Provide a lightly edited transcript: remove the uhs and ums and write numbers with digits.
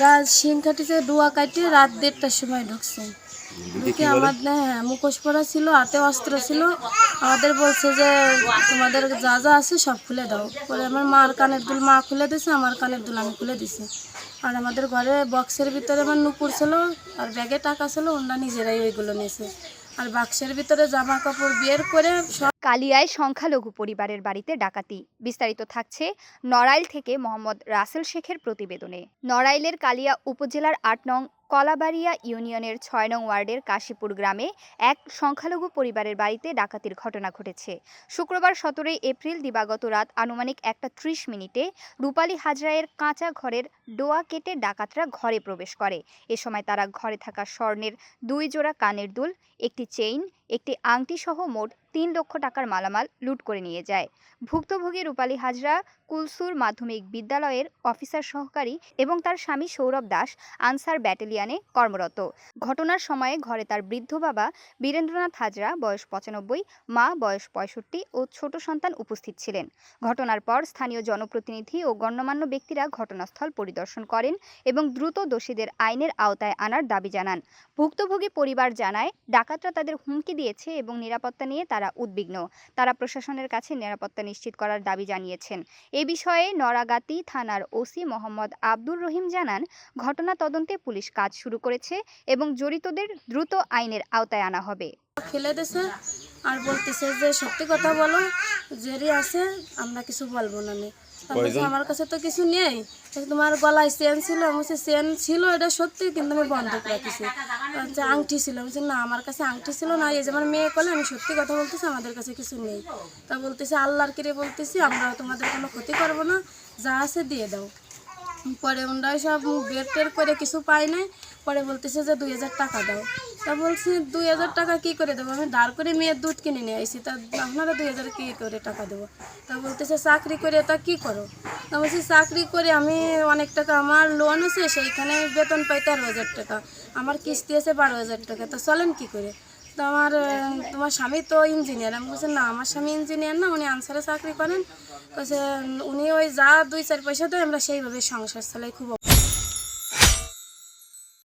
রাত সিংখাটিতে ডুয়া কাটিয়ে রাত 1:30টার সময় ঢুকছে। ঢুকে আমাদের মুখোশ পরা ছিল, হাতে অস্ত্র ছিল। আমাদের বলছে যে তোমাদের যা যা আছে সব খুলে দাও। পরে আমার মার কানের দুল মা খুলে দিছে, আমার কানের দুল আমি খুলে দিছি। আর আমাদের ঘরে বক্সের ভিতরে আমার নুপুর ছিল আর ব্যাগে টাকা ছিল, ওনারা নিজেরাই ওইগুলো নিয়েছে। আর বাক্সের ভিতরে জামা কাপড় বের করে সব। কালিয়ায় সংখ্যালঘু পরিবারের বাড়িতে ডাকাতি। বিস্তারিত থাকছে নড়াইল থেকে মোহাম্মদ রাসেল শেখের প্রতিবেদনে। নড়াইলের কালিয়া উপজেলার ৮ নং কলাবাড়িয়া ইউনিয়নের ৬ নং ওয়ার্ডের কাশীপুর গ্রামে এক সংখ্যালঘু পরিবারের বাড়িতে ডাকাতির ঘটনা ঘটেছে। শুক্রবার ১৭ এপ্রিল দিবাগত রাত আনুমানিক ১টা ৩০ মিনিটে রূপালী হাজরায়ের কাঁচা ঘরের ডোয়া কেটে ডাকাতরা ঘরে প্রবেশ করে। এ সময় তারা ঘরে থাকা স্বর্ণের ২ জোড়া কানের দুল, একটি চেইন, একটি আংটি সহ মোট ৩ লক্ষ টাকার মালামাল লুট করে নিয়ে যায়। ভুক্তভোগী রূপালী হাজরা কুলসুর মাধ্যমিক বিদ্যালয়ের অফিসার সহকারী এবং তার স্বামী সৌরভ দাস আনসার ব্যাটালিয়নে কর্মরত। ঘটনার সময়ে ঘরে তার বৃদ্ধ বাবা বীরেন্দ্রনাথ হাজরা বয়স ৯৫, মা বয়স ৬৫ ও ছোট সন্তান উপস্থিত ছিলেন। ঘটনার পর স্থানীয় জনপ্রতিনিধি ও গণ্যমান্য ব্যক্তিরা ঘটনাস্থল পরিদর্শন করেন এবং দ্রুত দোষীদের আইনের আওতায় আনার দাবি জানান। ভুক্তভোগী পরিবার জানায়, ডাকাতরা তাদের হুমকি দিয়েছে এবং নিরাপত্তা নিয়ে তারা উদ্বিগ্ন। তারা প্রশাসনের কাছে নিরাপত্তা নিশ্চিত করার দাবি জানিয়েছেন। এ বিষয়ে নড়াগাতি থানার ওসি মোহাম্মদ আব্দুর রহিম জানান, ঘটনা তদন্তে পুলিশ কাজ শুরু করেছে এবং জড়িতদের দ্রুত আইনের আওতায় আনা হবে। ফেলে দিয়েছে আর বলতেছে যে সত্যি কথা বলো, জেরি আছে, আমরা কিছু বলবো না। আমার কাছে তো কিছু নেই, তোমার গলায় চেন ছিল, আমার চেন ছিল এটা সত্যি, কিন্তু আমি বন্ধক রাখছি। আংটি ছিল, বলছি না আমার কাছে আংটি ছিল না, এই যে আমার মেয়ে কলে আমি সত্যি কথা বলতেছি, আমাদের কাছে কিছু নেই। তা বলতেছে আল্লাহর কিরে বলতেছি, আমরা তোমাদের কোনো ক্ষতি করবো না, যা আছে দিয়ে দাও। পরে ওনারা সব বের টের করে কিছু পাই নাই। পরে বলতেছে যে ২০০০ টাকা দাও। তা বলছি ২০০০ টাকা কী করে দেবো, আমি দাঁড় করে মেয়ের দুধ কিনে নিয়ে আসি, তা আপনারা ২০০০ কী করে টাকা দেবো। তা বলতেছে চাকরি করে তা কী করো। তা বলছি চাকরি করে আমি অনেক টাকা, আমার লোন আছে, সেইখানে আমি বেতন পাই ১৩,০০০ টাকা, আমার কিস্তি আছে ১২,০০০ টাকা, তা চলেন কী করে। তো তোমার স্বামী তো ইঞ্জিনিয়ার। আমি বলছি না আমার স্বামী ইঞ্জিনিয়ার না, উনি আনসারে চাকরি করেন। বলছে উনি ওই যা ২-৪ পয়সা দেয় আমরা সেইভাবে সংসার চালাই, খুব